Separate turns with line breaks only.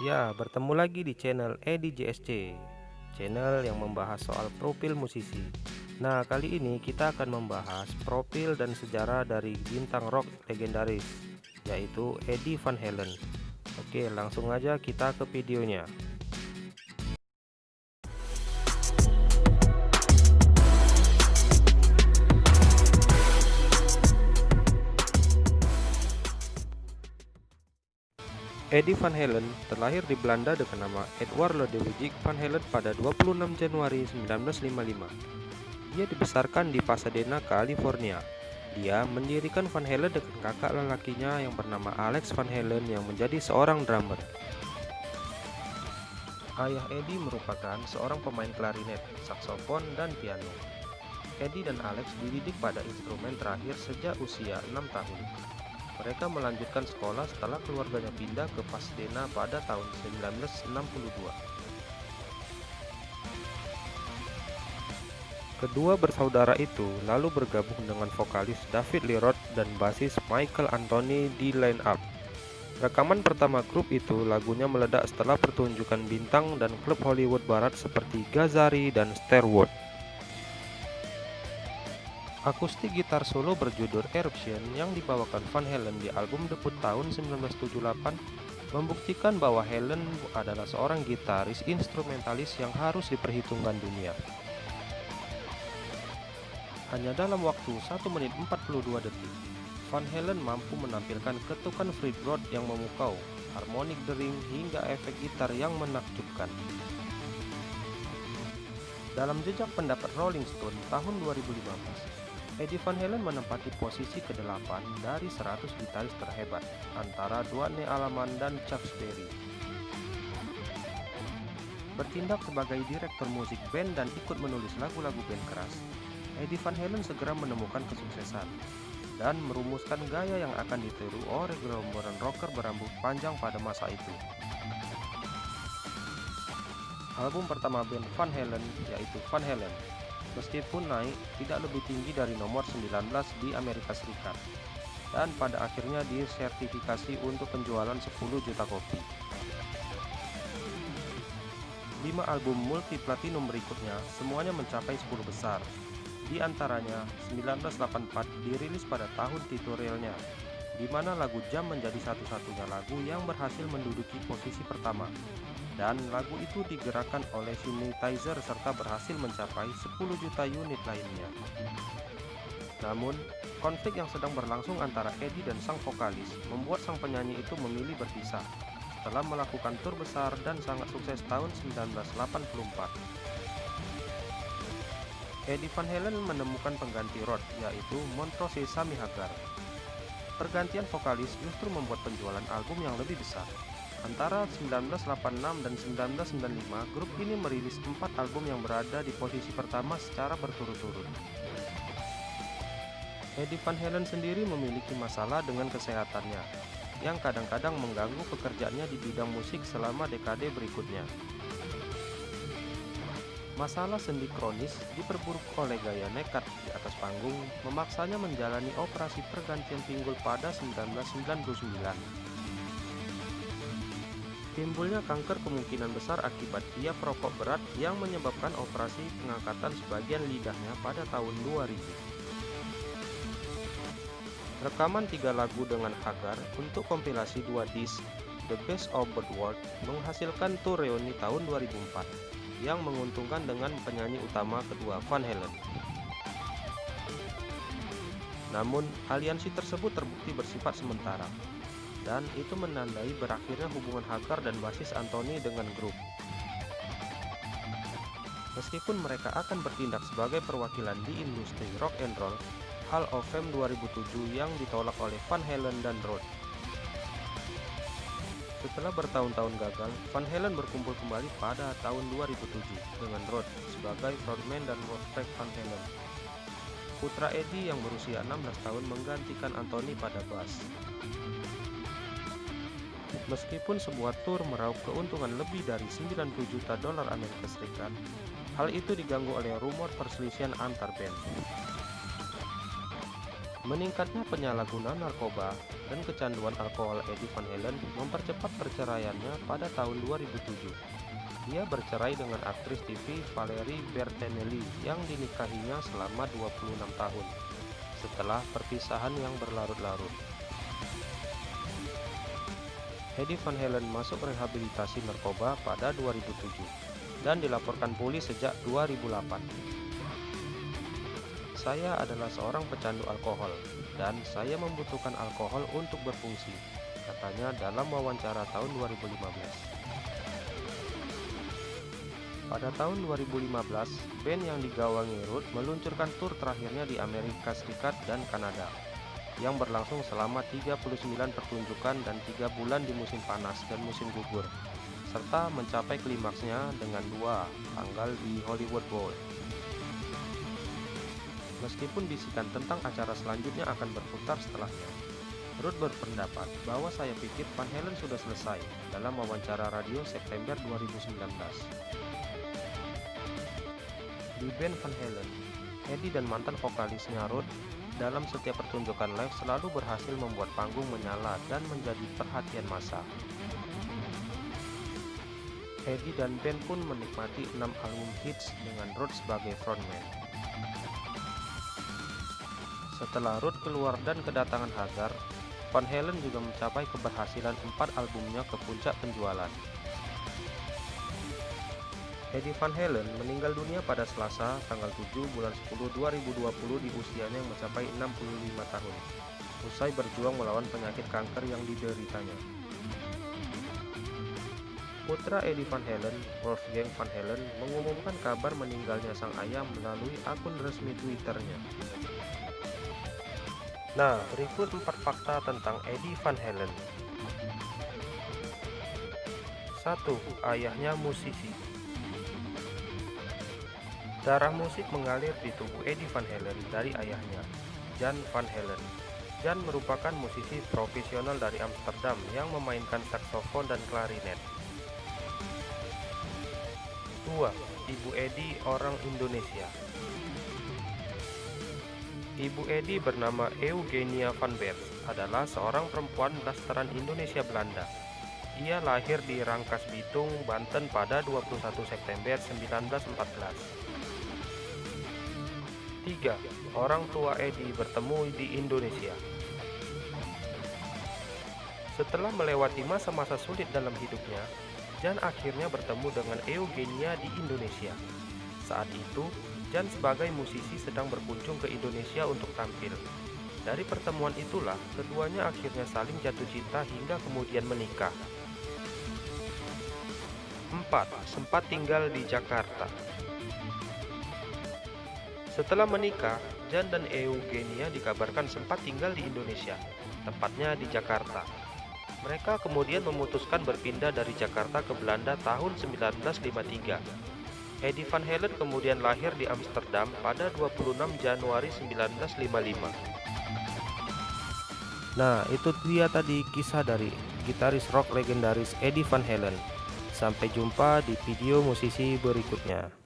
Ya, bertemu lagi di channel Edi JSC, channel yang membahas soal profil musisi. Nah, kali ini kita akan membahas profil dan sejarah dari bintang rock legendaris, yaitu Eddie Van Halen. Oke, langsung aja kita ke videonya. Eddie Van Halen terlahir di Belanda dengan nama Edward Lodewijk Van Halen pada 26 Januari 1955. Dia dibesarkan di Pasadena, California. Dia mendirikan Van Halen dengan kakak lelakinya yang bernama Alex Van Halen yang menjadi seorang drummer. Ayah Eddie merupakan seorang pemain klarinet, saksofon, dan piano. Eddie dan Alex dididik pada instrumen terakhir sejak usia 6 tahun. Mereka melanjutkan sekolah setelah keluarganya pindah ke Pasadena pada tahun 1962. Kedua bersaudara itu lalu bergabung dengan vokalis David Lee Roth dan basis Michael Anthony di Line Up. Rekaman pertama grup itu lagunya meledak setelah pertunjukan bintang dan klub Hollywood Barat seperti Gazzarri dan Starwood. Akustik gitar solo berjudul Eruption yang dibawakan Van Halen di album debut tahun 1978 membuktikan bahwa Halen adalah seorang gitaris instrumentalis yang harus diperhitungkan dunia. Hanya dalam waktu 1 menit 42 detik, Van Halen mampu menampilkan ketukan fretboard yang memukau, harmonik dering hingga efek gitar yang menakjubkan. Dalam jejak pendapat Rolling Stone tahun 2015, Eddie Van Halen menempati posisi ke-8 dari 100 gitaris terhebat antara Duane Allman dan Chuck Berry. Bertindak sebagai direktur musik band dan ikut menulis lagu-lagu band keras, Eddie Van Halen segera menemukan kesuksesan dan merumuskan gaya yang akan ditiru oleh gerombolan rocker berambut panjang pada masa itu. Album pertama band Van Halen yaitu Van Halen, meskipun naik tidak lebih tinggi dari nomor 19 di Amerika Serikat, dan pada akhirnya disertifikasi untuk penjualan 10 juta kopi. 5 album multi platinum berikutnya semuanya mencapai 10 besar. Di antaranya 1984 dirilis pada tahun tutorialnya, di mana lagu Jam menjadi satu-satunya lagu yang berhasil menduduki posisi pertama, dan lagu itu digerakkan oleh synthesizer serta berhasil mencapai 10 juta unit lainnya. Namun, konflik yang sedang berlangsung antara Eddie dan sang vokalis membuat sang penyanyi itu memilih berpisah setelah melakukan tur besar dan sangat sukses tahun 1984. Eddie Van Halen menemukan pengganti Roth, yaitu Montrose Sammy Hagar. Pergantian vokalis justru membuat penjualan album yang lebih besar. Antara 1986 dan 1995, grup ini merilis 4 album yang berada di posisi pertama secara berturut-turut. Eddie Van Halen sendiri memiliki masalah dengan kesehatannya, yang kadang-kadang mengganggu pekerjaannya di bidang musik selama dekade berikutnya. Masalah sendi kronis diperburuk oleh gaya nekat di atas panggung, memaksanya menjalani operasi pergantian pinggul pada 1999. Timbulnya kanker kemungkinan besar akibat dia perokok berat yang menyebabkan operasi pengangkatan sebagian lidahnya pada tahun 2000. Rekaman 3 lagu dengan Hagar untuk kompilasi 2 disc The Best of Both Worlds menghasilkan tur reuni tahun 2004 yang menguntungkan dengan penyanyi utama kedua Van Halen. Namun, aliansi tersebut terbukti bersifat sementara, dan itu menandai berakhirnya hubungan Hagar dan basis Anthony dengan grup. Meskipun mereka akan bertindak sebagai perwakilan di industri rock and roll Hall of Fame 2007 yang ditolak oleh Van Halen dan Roth. Setelah bertahun-tahun gagal, Van Halen berkumpul kembali pada tahun 2007 dengan Roth sebagai frontman dan Wolfgang Van Halen. Putra Eddie yang berusia 16 tahun menggantikan Anthony pada bass. Meskipun sebuah tur meraup keuntungan lebih dari 90 juta dolar Amerika Serikat, hal itu diganggu oleh rumor perselisihan antar band. Meningkatnya penyalahgunaan narkoba dan kecanduan alkohol Eddie Van Halen mempercepat perceraiannya pada tahun 2007. Dia bercerai dengan aktris TV Valerie Bertinelli yang dinikahinya selama 26 tahun, setelah perpisahan yang berlarut-larut. Eddie Van Halen masuk rehabilitasi narkoba pada 2007 dan dilaporkan pulih sejak 2008. Saya adalah seorang pecandu alkohol, dan saya membutuhkan alkohol untuk berfungsi, katanya dalam wawancara tahun 2015. Pada tahun 2015, band yang digawangi Ruth meluncurkan tur terakhirnya di Amerika Serikat dan Kanada, yang berlangsung selama 39 pertunjukan dan 3 bulan di musim panas dan musim gugur, serta mencapai klimaksnya dengan 2 tanggal di Hollywood Bowl. Meskipun bisikan tentang acara selanjutnya akan berputar setelahnya, Ruth berpendapat bahwa saya pikir Van Halen sudah selesai dalam wawancara radio September 2019. Di band Van Halen, Eddie dan mantan vokalisnya Ruth dalam setiap pertunjukan live selalu berhasil membuat panggung menyala dan menjadi perhatian massa. Eddie dan band pun menikmati 6 album hits dengan Ruth sebagai frontman. Setelah Ruth keluar dan kedatangan Hagar, Van Halen juga mencapai keberhasilan 4 albumnya ke puncak penjualan. Eddie Van Halen meninggal dunia pada Selasa, tanggal 7 bulan 10 2020 di usianya yang mencapai 65 tahun, usai berjuang melawan penyakit kanker yang dideritanya. Putra Eddie Van Halen, Wolfgang Van Halen, mengumumkan kabar meninggalnya sang ayah melalui akun resmi Twitternya. Nah, berikut 4 fakta tentang Eddie Van Halen. 1. Ayahnya musisi. Darah musik mengalir di tubuh Eddie Van Halen dari ayahnya, Jan Van Halen. Jan merupakan musisi profesional dari Amsterdam yang memainkan saksofon dan klarinet. 2. Ibu Eddie orang Indonesia. Ibu Eddie bernama Eugenia van Beers adalah seorang perempuan blasteran Indonesia Belanda. Ia lahir di Rangkas Bitung, Banten pada 21 September 1914. 3. Orang tua Eddie bertemu di Indonesia. Setelah melewati masa-masa sulit dalam hidupnya, Jan akhirnya bertemu dengan Eugenia di Indonesia. Saat itu, Jan sebagai musisi sedang berkunjung ke Indonesia untuk tampil. Dari pertemuan itulah, keduanya akhirnya saling jatuh cinta hingga kemudian menikah. 4. Sempat tinggal di Jakarta. Setelah menikah, Jan dan Eugenia dikabarkan sempat tinggal di Indonesia, tepatnya di Jakarta. Mereka kemudian memutuskan berpindah dari Jakarta ke Belanda tahun 1953. Eddie Van Halen kemudian lahir di Amsterdam pada 26 Januari 1955. Nah, itu dia tadi kisah dari gitaris rock legendaris Eddie Van Halen. Sampai jumpa di video musisi berikutnya.